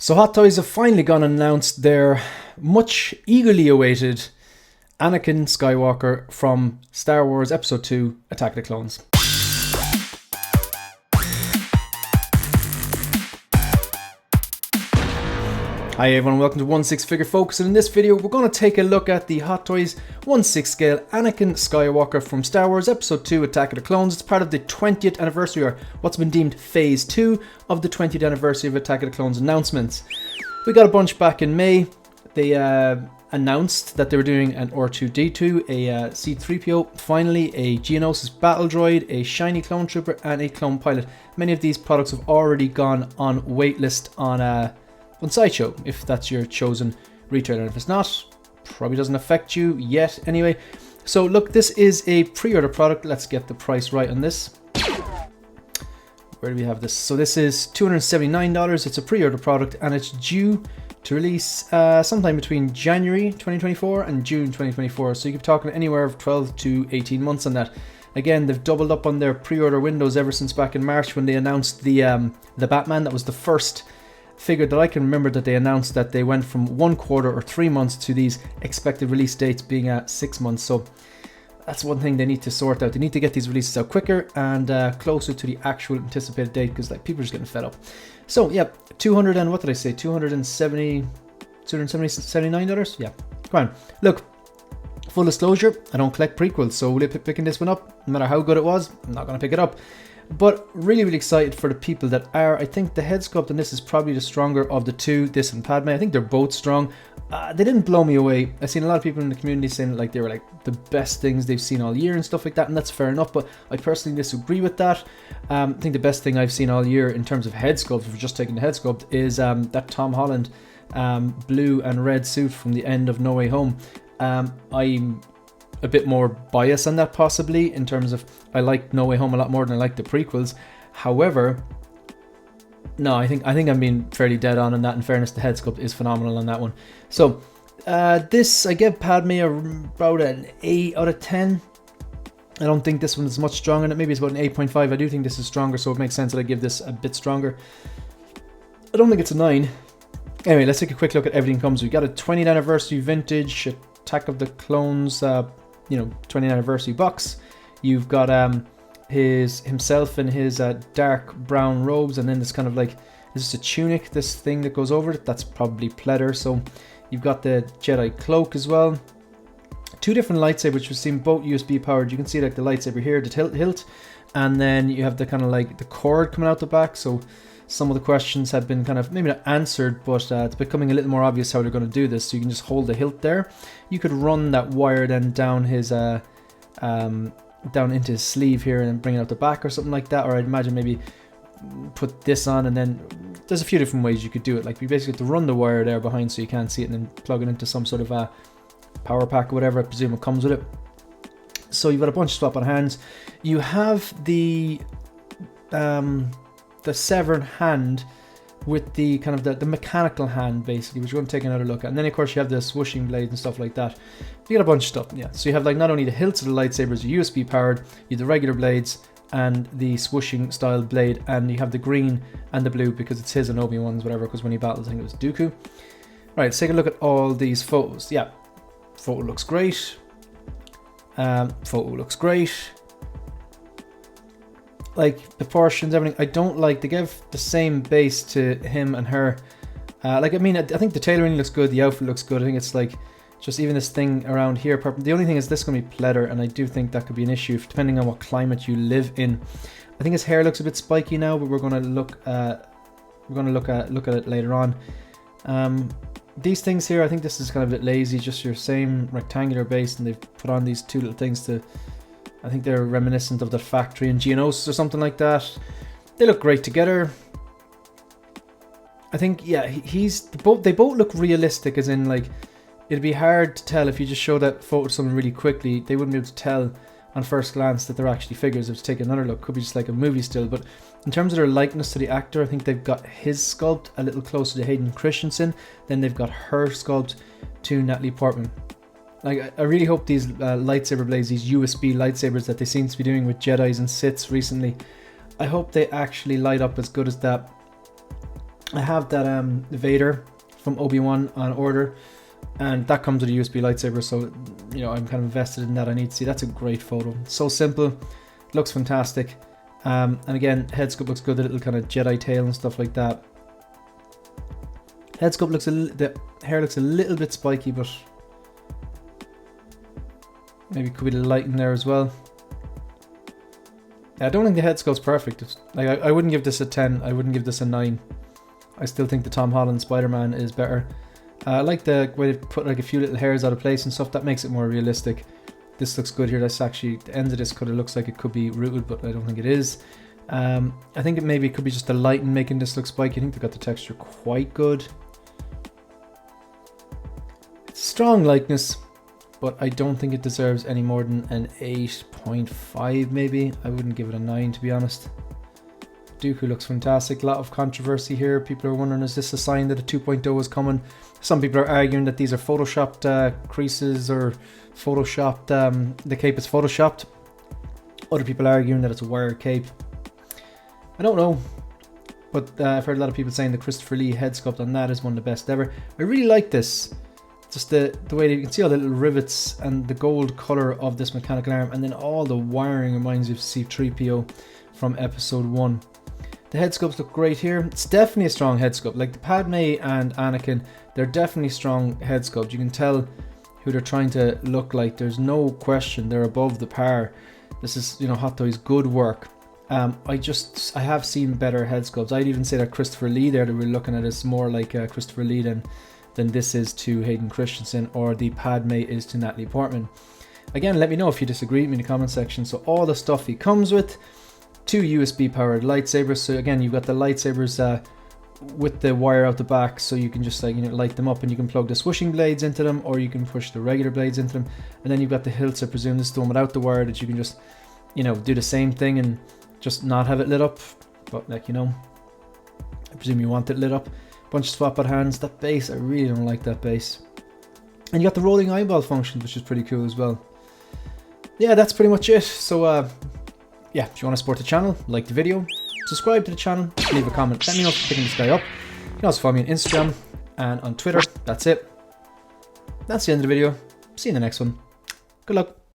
So Hot Toys have finally gone and announced their much eagerly awaited Anakin Skywalker from Star Wars Episode 2 Attack of the Clones. Hi everyone, welcome to 1/6 Figure Focus, and in this video we're going to take a look at the Hot Toys 1/6 scale Anakin Skywalker from Star Wars Episode 2 Attack of the Clones. It's part of the 20th anniversary, or what's been deemed Phase 2 of the 20th anniversary of Attack of the Clones announcements. We got a bunch back in May. They announced that they were doing an R2-D2, a C-3PO, finally a Geonosis battle droid, a shiny clone trooper, and a clone pilot. Many of these products have already gone on waitlist on Sideshow, if that's your chosen retailer. And if it's not, probably doesn't affect you yet anyway. So look, this is a pre-order product. Let's get the price right on this. Where do we have this? So this is $279. It's a pre-order product and it's due to release sometime between January 2024 and June 2024. So you could be talking anywhere of 12 to 18 months on that. Again, they've doubled up on their pre-order windows ever since back in March when they announced the Batman. That was the first figure that I can remember that they announced that they went from 1 quarter or 3 months to these expected release dates being at 6 months. So that's one thing they need to sort out. They need to get these releases out quicker and closer to the actual anticipated date, because like people are just getting fed up. So yeah, 200 and what did I say? $279? Yeah, come on. Look, full disclosure, I don't collect prequels, so will I be picking this one up? No matter how good it was, I'm not going to pick it up. But really excited for the people that are. I think the head sculpt on this is probably the stronger of the two, this and Padme. I think they're both strong. They didn't blow me away. I've seen a lot of people in the community saying like they were like the best things they've seen all year and stuff like that, and that's fair enough, but I personally disagree with that. I think the best thing I've seen all year in terms of head sculpt, if we're just taking the head sculpt, is that Tom Holland blue and red suit from the end of No Way Home. I'm a bit more biased on that possibly, in terms of I like No Way Home a lot more than I like the prequels. However, no, I think I'm being fairly dead on that. In fairness, the head sculpt is phenomenal on that one. So this, I give Padme about an 8 out of 10. I don't think this one is much stronger than it. Maybe it's about an 8.5. I do think this is stronger, so it makes sense that I give this a bit stronger. I don't think it's a 9. Anyway, let's take a quick look at everything comes. We got a 20th anniversary vintage Attack of the Clones 20th anniversary box. You've got himself in his dark brown robes, and then this kind of like, is this a tunic, this thing that goes over it? That's probably pleather. So you've got the Jedi cloak as well. 2 different lightsabers, which we've seen both USB powered. You can see like the lightsaber here, the hilt, and then you have the kind of like the cord coming out the back. So some of the questions have been kind of maybe not answered, but it's becoming a little more obvious how they're going to do this. So you can just hold the hilt there. You could run that wire then down his down into his sleeve here and bring it out the back or something like that. Or I'd imagine maybe put this on, and then there's a few different ways you could do it. Like you basically have to run the wire there behind so you can't see it, and then plug it into some sort of a power pack or whatever. I presume it comes with it. So you've got a bunch of swap on hands. You have the severed hand with the kind of the mechanical hand, basically, which we're going to take another look at. And then of course you have the swooshing blades and stuff like that. You got a bunch of stuff, yeah. So you have like not only the hilts of the lightsabers are USB powered, you have the regular blades and the swooshing style blade, and you have the green and the blue because it's his and Obi-Wan's, whatever, because when he battles, I think it was Dooku. Right, let's take a look at all these photos. Yeah, photo looks great. Photo looks great. Like the portions, everything. I don't like, they give the same base to him and her. I think the tailoring looks good, the outfit looks good. I think it's like just even this thing around here. The only thing is this is going to be pleather, and I do think that could be an issue depending on what climate you live in. I think his hair looks a bit spiky now, but we're going to look at it later on. These things here, I think this is kind of a bit lazy, just your same rectangular base, and they've put on these 2 little things to, I think they're reminiscent of the factory in Geonosis or something like that. They look great together. I think, yeah, they both look realistic, as in like, it'd be hard to tell if you just show that photo to someone really quickly. They wouldn't be able to tell on first glance that they're actually figures. If to take another look, could be just like a movie still. But in terms of their likeness to the actor, I think they've got his sculpt a little closer to Hayden Christensen. Then they've got her sculpt to Natalie Portman. Like, I really hope these lightsaber blades, these USB lightsabers that they seem to be doing with Jedis and Siths recently, I hope they actually light up as good as that I have that Vader from Obi-Wan on order, and that comes with a USB lightsaber, so you know I'm kind of invested in that. I need to see. That's a great photo. So simple, looks fantastic, and again, head sculpt looks good. The little kind of Jedi tail and stuff like that. Head sculpt looks the hair looks a little bit spiky, but maybe could be the light in there as well. I don't think the head sculpt's perfect. Like I wouldn't give this a 10. I wouldn't give this a 9. I still think the Tom Holland Spider-Man is better. I like the way they put like a few little hairs out of place and stuff. That makes it more realistic. This looks good here. That's actually the end of this kind of looks like it could be rooted, but I don't think it is. I think it could be just the light in making this look spiky. I think they got the texture quite good. Strong likeness, but I don't think it deserves any more than an 8.5 maybe. I wouldn't give it a 9 to be honest. Dooku looks fantastic. A lot of controversy here. People are wondering, is this a sign that a 2.0 is coming? Some people are arguing that these are photoshopped creases or photoshopped, the cape is photoshopped. Other people are arguing that it's a wired cape. I don't know, but I've heard a lot of people saying the Christopher Lee head sculpt on that is one of the best ever. I really like this. Just the way that you can see all the little rivets and the gold color of this mechanical arm, and then all the wiring reminds you of C-3PO from episode 1. The head sculpts look great here. It's definitely a strong head sculpt. Like the Padme and Anakin, they're definitely strong head sculpt. You can tell who they're trying to look like. There's no question they're above the par. This is, you know, Hot Toys good work. I have seen better head sculpts. I'd even say that Christopher Lee there that we're looking at is more like Christopher Lee than this is to Hayden Christensen, or the Padme is to Natalie Portman. Again, let me know if you disagree with me in the comment section. So all the stuff he comes with, 2 USB powered lightsabers. So again, you've got the lightsabers with the wire out the back, so you can just like, you know, light them up, and you can plug the swishing blades into them, or you can push the regular blades into them. And then you've got the hilts. I presume this is the one without the wire that you can just, you know, do the same thing and just not have it lit up. But like, you know, I presume you want it lit up. Bunch of swap out hands. That base, I really don't like that base. And you got the rolling eyeball function, which is pretty cool as well. Yeah, that's pretty much it. So yeah, if you want to support the channel, like the video, subscribe to the channel, leave a comment, let me know if you're picking this guy up. You can also follow me on Instagram and on Twitter. That's it. That's the end of the video. See you in the next one. Good luck.